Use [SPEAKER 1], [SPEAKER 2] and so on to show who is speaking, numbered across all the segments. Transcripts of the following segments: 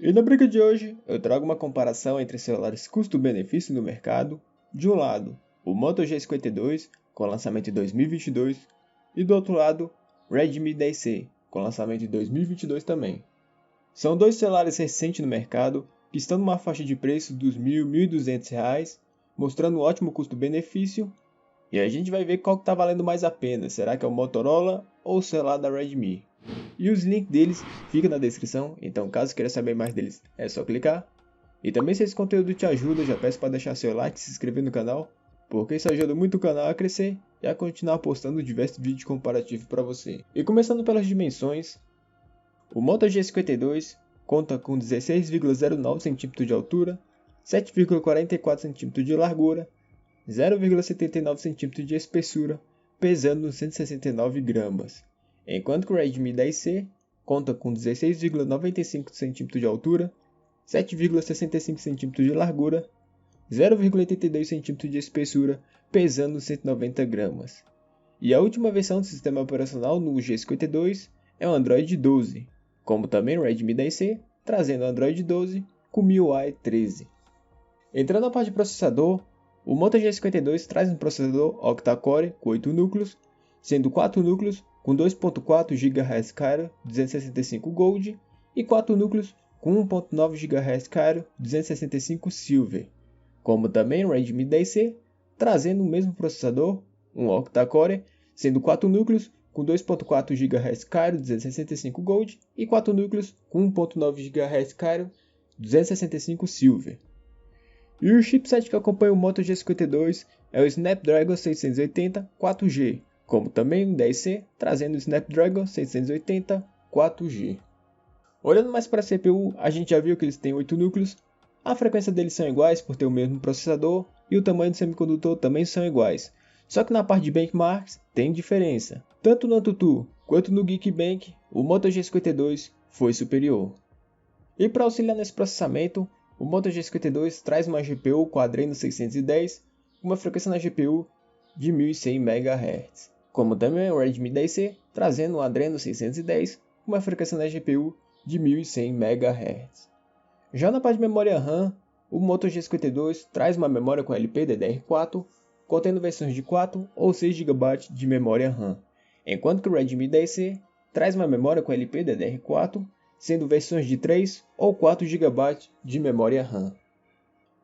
[SPEAKER 1] E na briga de hoje, eu trago uma comparação entre celulares custo-benefício no mercado. De um lado, o Moto G52, com lançamento em 2022, e do outro lado, Redmi 10C, com lançamento em 2022 também. São dois celulares recentes no mercado, que estão numa faixa de preço dos R$ 1.200, mostrando um ótimo custo-benefício, e a gente vai ver qual que está valendo mais a pena, será que é o Motorola ou o celular da Redmi. E os links deles ficam na descrição, então caso queira saber mais deles é só clicar. E também se esse conteúdo te ajuda, já peço para deixar seu like e se inscrever no canal, porque isso ajuda muito o canal a crescer e a continuar postando diversos vídeos comparativos para você. E começando pelas dimensões, o Moto G52 conta com 16,09 cm de altura, 7,44 cm de largura, 0,79 cm de espessura, pesando 169 gramas. Enquanto que o Redmi 10C conta com 16,95 cm de altura, 7,65 cm de largura, 0,82 cm de espessura, pesando 190 gramas. E a última versão do sistema operacional no G52 é o Android 12, como também o Redmi 10C, trazendo o Android 12 com MIUI 13. Entrando na parte de processador, o Moto G52 traz um processador octa-core com 8 núcleos, sendo 4 núcleos com 2.4 GHz Kryo 265 Gold e 4 núcleos com 1.9 GHz Kryo 265 Silver, como também o Redmi 10C, trazendo o mesmo processador, um octa-core, sendo 4 núcleos com 2.4 GHz Kryo 265 Gold e 4 núcleos com 1.9 GHz Kryo 265 Silver. E o chipset que acompanha o Moto G52 é o Snapdragon 680 4G, como também o 10C, trazendo o Snapdragon 680 4G. Olhando mais para a CPU, a gente já viu que eles têm 8 núcleos, a frequência deles são iguais por ter o mesmo processador e o tamanho do semicondutor também são iguais. Só que na parte de benchmarks tem diferença. Tanto no AnTuTu quanto no Geekbench, o Moto G52 foi superior. E para auxiliar nesse processamento, o Moto G52 traz uma GPU com Adreno 610, com uma frequência na GPU de 1100 MHz, como também o Redmi 10C, trazendo um Adreno 610, com uma frequência na GPU de 1100 MHz. Já na parte de memória RAM, o Moto G52 traz uma memória com LPDDR4, contendo versões de 4 ou 6 GB de memória RAM, enquanto que o Redmi 10C traz uma memória com LPDDR4, sendo versões de 3 ou 4 GB de memória RAM.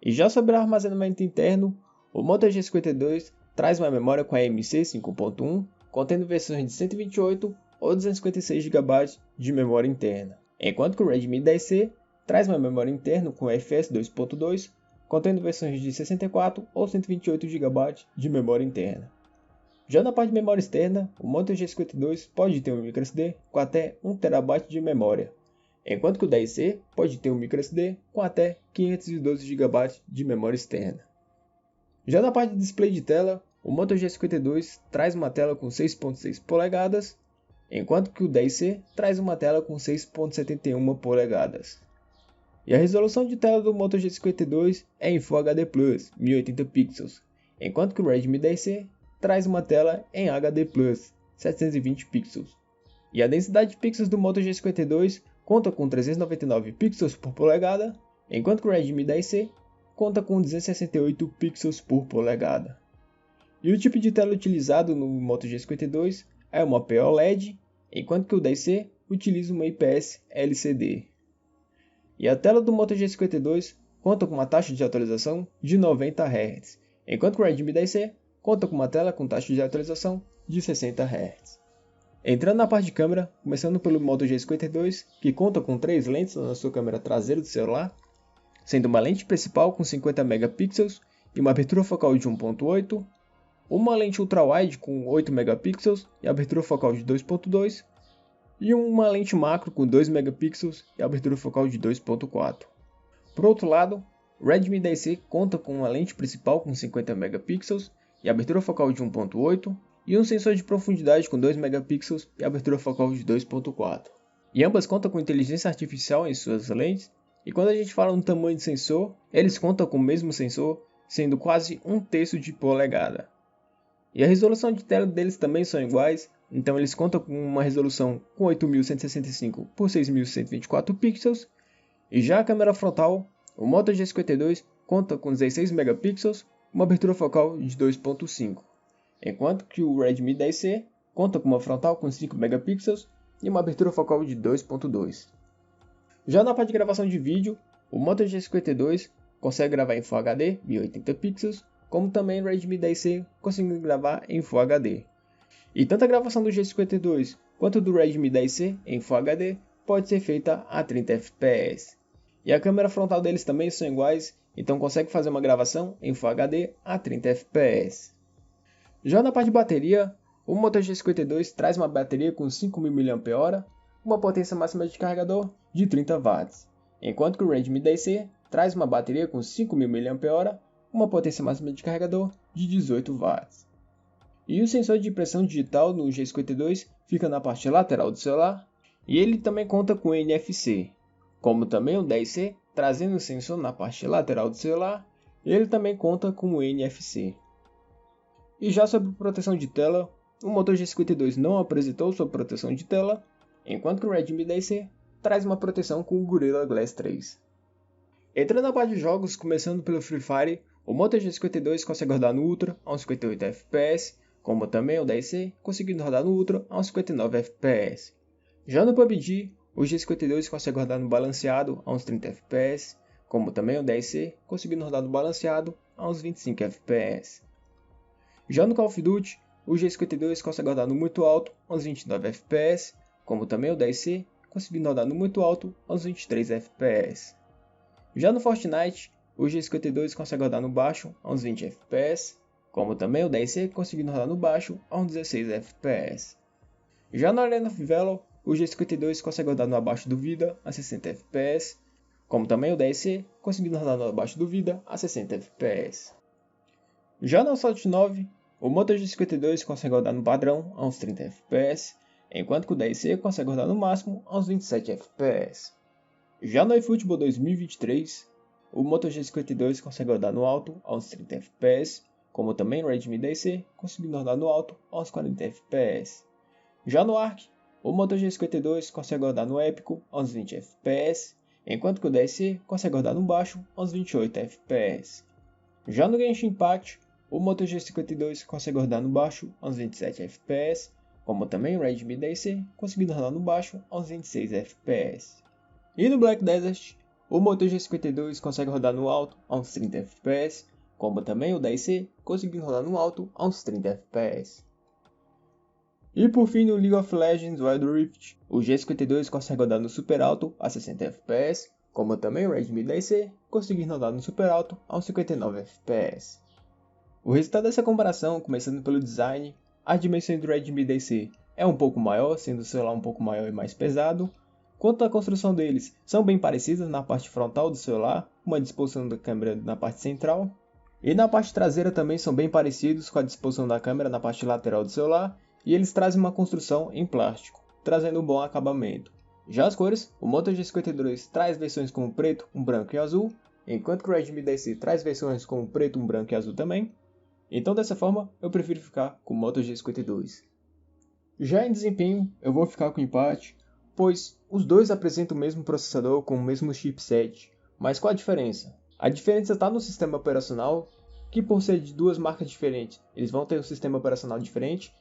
[SPEAKER 1] E já sobre o armazenamento interno, o Moto G52 traz uma memória com AMC 5.1, contendo versões de 128 ou 256 GB de memória interna, enquanto que o Redmi 10C traz uma memória interna com UFS 2.2, contendo versões de 64 ou 128 GB de memória interna. Já na parte de memória externa, o Moto G52 pode ter um microSD com até 1 TB de memória, enquanto que o 10C pode ter um microSD com até 512 GB de memória externa. Já na parte de display de tela, o Moto G52 traz uma tela com 6.6 polegadas, enquanto que o 10C traz uma tela com 6.71 polegadas. E a resolução de tela do Moto G52 é em Full HD+, 1080 pixels, enquanto que o Redmi 10C traz uma tela em HD+, 720 pixels. E a densidade de pixels do Moto G52 conta com 399 pixels por polegada, enquanto que o Redmi 10C conta com 268 pixels por polegada. E o tipo de tela utilizado no Moto G52 é uma POLED, enquanto que o 10C utiliza uma IPS LCD. E a tela do Moto G52 conta com uma taxa de atualização de 90 Hz, enquanto que o Redmi 10C conta com uma tela com taxa de atualização de 60 Hz. Entrando na parte de câmera, começando pelo Moto G52, que conta com 3 lentes na sua câmera traseira do celular, sendo uma lente principal com 50 megapixels e uma abertura focal de 1.8, uma lente ultra-wide com 8 megapixels e abertura focal de 2.2, e uma lente macro com 2 megapixels e abertura focal de 2.4. Por outro lado, o Redmi 10C conta com uma lente principal com 50 megapixels e abertura focal de 1.8, e um sensor de profundidade com 2 megapixels e abertura focal de 2.4. E ambas contam com inteligência artificial em suas lentes, e quando a gente fala no tamanho de sensor, eles contam com o mesmo sensor, sendo quase 1/3 de polegada. E a resolução de tela deles também são iguais, então eles contam com uma resolução com 8165 por 6124 pixels E já a câmera frontal, o Moto G52 conta com 16 megapixels, uma abertura focal de 2.5, enquanto que o Redmi 10C conta com uma frontal com 5 megapixels e uma abertura focal de 2.2. Já na parte de gravação de vídeo, o Moto G52 consegue gravar em Full HD 1080 pixels, como também o Redmi 10C consegue gravar em Full HD. E tanto a gravação do G52 quanto do Redmi 10C em Full HD pode ser feita a 30 fps. E a câmera frontal deles também são iguais, então consegue fazer uma gravação em Full HD a 30 fps. Já na parte de bateria, o Moto G52 traz uma bateria com 5.000 mAh, uma potência máxima de carregador de 30 watts, enquanto que o Redmi 10C traz uma bateria com 5.000 mAh, uma potência máxima de carregador de 18 watts. E o sensor de impressão digital no G52 fica na parte lateral do celular, e ele também conta com NFC, como também o 10C trazendo o sensor na parte lateral do celular, ele também conta com o NFC. E já sobre proteção de tela, o Moto G52 não apresentou sua proteção de tela, enquanto que o Redmi 10C traz uma proteção com o Gorilla Glass 3. Entrando na parte de jogos, começando pelo Free Fire, o Moto G52 consegue rodar no Ultra a uns 58 fps, como também o 10C conseguindo rodar no Ultra a uns 59 fps. Já no PUBG, o G52 consegue rodar no balanceado a uns 30 fps, como também o 10C conseguindo rodar no balanceado a uns 25 fps. Já no Call of Duty, o G52 consegue rodar no muito alto a uns 29 fps, como também o 10C conseguindo rodar no muito alto a uns 23 fps. Já no Fortnite, o G52 consegue rodar no baixo a uns 20 fps, como também o 10C conseguindo rodar no baixo a uns 16 fps. Já na Arena of Valor, o G52 consegue rodar no abaixo do vida a 60 fps, como também o 10C conseguindo rodar no abaixo do vida a 60 fps. Já no Assault 9, o Moto G52 consegue rodar no padrão a uns 30 fps, enquanto que o 10C consegue rodar no máximo a uns 27 fps. Já no eFootball 2023, o Moto G52 consegue rodar no alto a uns 30 fps, como também o Redmi 10C conseguindo rodar no alto a uns 40 fps. Já no Ark, o Moto G52 consegue rodar no épico a uns 20 fps, enquanto que o 10C consegue rodar no baixo a uns 28 fps. Já no Genshin Impact, o Moto G52 consegue rodar no baixo a uns 27 fps, como também o Redmi 10C conseguindo rodar no baixo a uns 26 fps. E no Black Desert, o Moto G52 consegue rodar no alto a uns 30 fps, como também o 10C conseguindo rodar no alto a uns 30 fps. E por fim no League of Legends Wild Rift, o G52 consegue rodar no super alto a 60 fps, como também o Redmi 10C conseguindo rodar no super alto a uns 59 fps. O resultado dessa comparação, começando pelo design, as dimensões do Redmi 10C é um pouco maior, sendo o celular um pouco maior e mais pesado. Quanto à construção deles, são bem parecidas na parte frontal do celular, uma disposição da câmera na parte central. E na parte traseira também são bem parecidos com a disposição da câmera na parte lateral do celular, e eles trazem uma construção em plástico, trazendo um bom acabamento. Já as cores, o Moto G52 traz versões com preto, branco e azul, enquanto que o Redmi 10C traz versões com preto, branco e azul também. Então dessa forma, eu prefiro ficar com o Moto G52. Já em desempenho, eu vou ficar com empate, pois os dois apresentam o mesmo processador com o mesmo chipset. Mas qual a diferença? A diferença está no sistema operacional, que por ser de duas marcas diferentes, eles vão ter um sistema operacional diferente,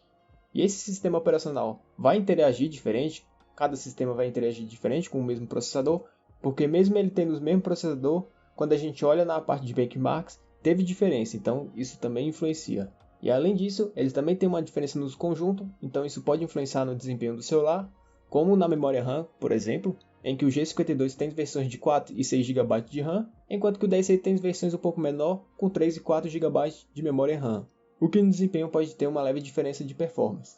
[SPEAKER 1] e esse sistema operacional vai interagir diferente, cada sistema vai interagir diferente com o mesmo processador, porque mesmo ele tendo o mesmo processador, quando a gente olha na parte de benchmarks, teve diferença, então isso também influencia. E além disso, eles também têm uma diferença nos conjuntos, então isso pode influenciar no desempenho do celular, como na memória RAM, por exemplo, em que o G52 tem versões de 4 e 6 GB de RAM, enquanto que o 10C tem versões um pouco menor, com 3 e 4 GB de memória RAM, o que no desempenho pode ter uma leve diferença de performance.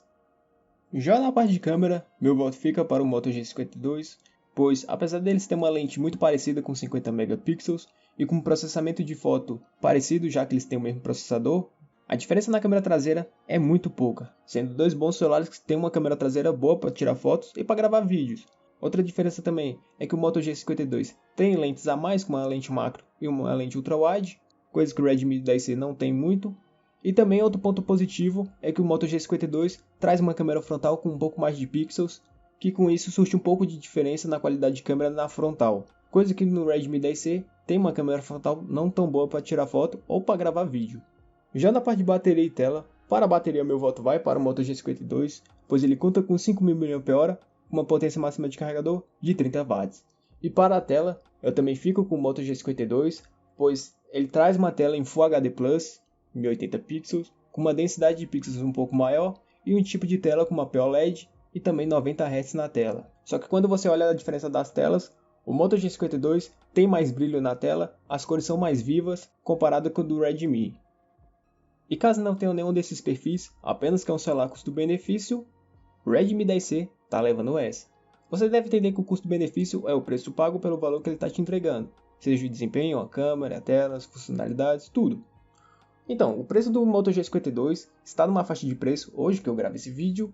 [SPEAKER 1] Já na parte de câmera, meu voto fica para o Moto G52, pois apesar deles ter uma lente muito parecida com 50 megapixels e com um processamento de foto parecido, já que eles têm o mesmo processador, a diferença na câmera traseira é muito pouca, sendo dois bons celulares que têm uma câmera traseira boa para tirar fotos e para gravar vídeos. Outra diferença também é que o Moto G52 tem lentes a mais, como uma lente macro e uma lente ultra-wide, coisa que o Redmi 10C não tem muito. E também outro ponto positivo é que o Moto G52 traz uma câmera frontal com um pouco mais de pixels, que com isso surte um pouco de diferença na qualidade de câmera na frontal. coisa que no Redmi 10C tem uma câmera frontal não tão boa para tirar foto ou para gravar vídeo. Já na parte de bateria e tela, para a bateria meu voto vai para o Moto G52, pois ele conta com 5.000 mAh, uma potência máxima de carregador de 30 watts. E para a tela, eu também fico com o Moto G52, pois ele traz uma tela em Full HD+, 1080 pixels, com uma densidade de pixels um pouco maior e um tipo de tela com uma POLED e também 90 Hz na tela. Só que quando você olha a diferença das telas, o Moto G52 tem mais brilho na tela, as cores são mais vivas comparado com o do Redmi. E caso não tenha nenhum desses perfis, apenas que é um celular custo-benefício, o Redmi 10C tá levando essa. Você deve entender que o custo-benefício é o preço pago pelo valor que ele está te entregando, seja o desempenho, a câmera, a tela, as funcionalidades, tudo. Então, o preço do Moto G52 está numa faixa de preço, hoje que eu gravo esse vídeo,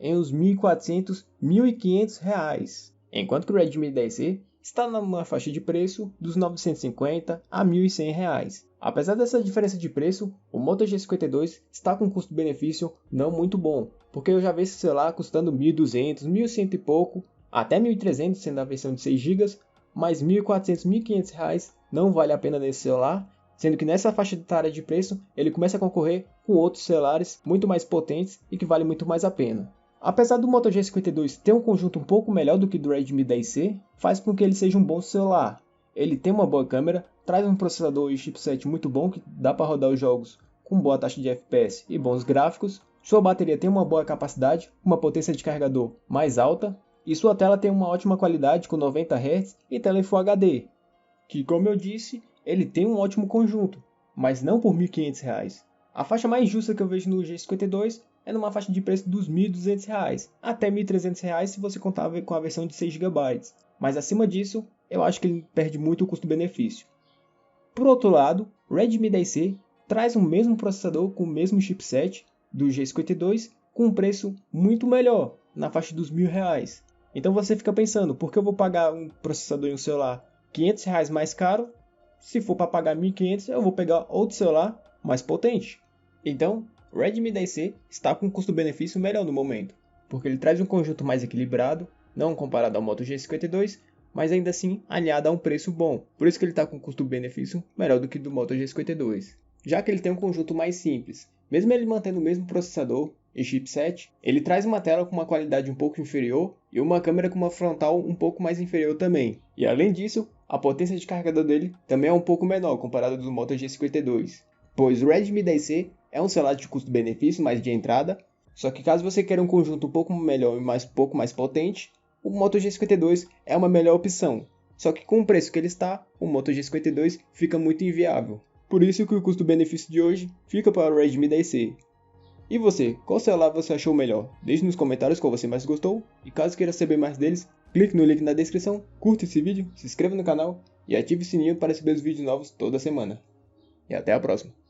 [SPEAKER 1] em uns R$ 1.400, R$ 1.500, enquanto que o Redmi 10C está numa faixa de preço dos R$ 950 a R$ 1.100. Apesar dessa diferença de preço, o Moto G52 está com um custo-benefício não muito bom, porque eu já vi esse celular custando R$ 1.200, R$ 1.100 e pouco, até R$ 1.300 sendo a versão de 6 GB, mas R$ 1.400, R$ 1.500 não vale a pena nesse celular, sendo que nessa faixa etária de preço ele começa a concorrer com outros celulares muito mais potentes e que vale muito mais a pena. Apesar do Moto G52 ter um conjunto um pouco melhor do que do Redmi 10C, faz com que ele seja um bom celular. Ele tem uma boa câmera, traz um processador e chipset muito bom que dá para rodar os jogos com boa taxa de FPS e bons gráficos, sua bateria tem uma boa capacidade, uma potência de carregador mais alta, e sua tela tem uma ótima qualidade com 90 Hz e tela em Full HD, que como eu disse, ele tem um ótimo conjunto, mas não por R$ 1.500. A faixa mais justa que eu vejo no G52 é numa faixa de preço dos R$ 1.200, até R$ 1.300 se você contar com a versão de 6 GB, mas acima disso, eu acho que ele perde muito o custo-benefício. Por outro lado, o Redmi 10C traz o mesmo processador com o mesmo chipset do G52 com um preço muito melhor, na faixa dos R$ 1.000. Então você fica pensando, por que eu vou pagar um processador em um celular R$ 500 mais caro? Se for para pagar R$ 1.500, eu vou pegar outro celular mais potente. Então, o Redmi 10C está com um custo-benefício melhor no momento, porque ele traz um conjunto mais equilibrado, não comparado ao Moto G52, mas ainda assim alinhado a um preço bom. Por isso que ele está com um custo-benefício melhor do que do Moto G52. Já que ele tem um conjunto mais simples, mesmo ele mantendo o mesmo processador e chipset, ele traz uma tela com uma qualidade um pouco inferior e uma câmera com uma frontal um pouco mais inferior também. E além disso, a potência de carregador dele também é um pouco menor comparado ao do Moto G52, pois o Redmi 10C é um celular de custo-benefício mais de entrada, só que caso você queira um conjunto um pouco melhor e um pouco mais potente, o Moto G52 é uma melhor opção. Só que com o preço que ele está, o Moto G52 fica muito inviável. Por isso que o custo-benefício de hoje fica para o Redmi 10C. E você, qual celular você achou melhor? Deixe nos comentários qual você mais gostou, e caso queira saber mais deles, clique no link na descrição, curta esse vídeo, se inscreva no canal e ative o sininho para receber os vídeos novos toda semana. E até a próxima!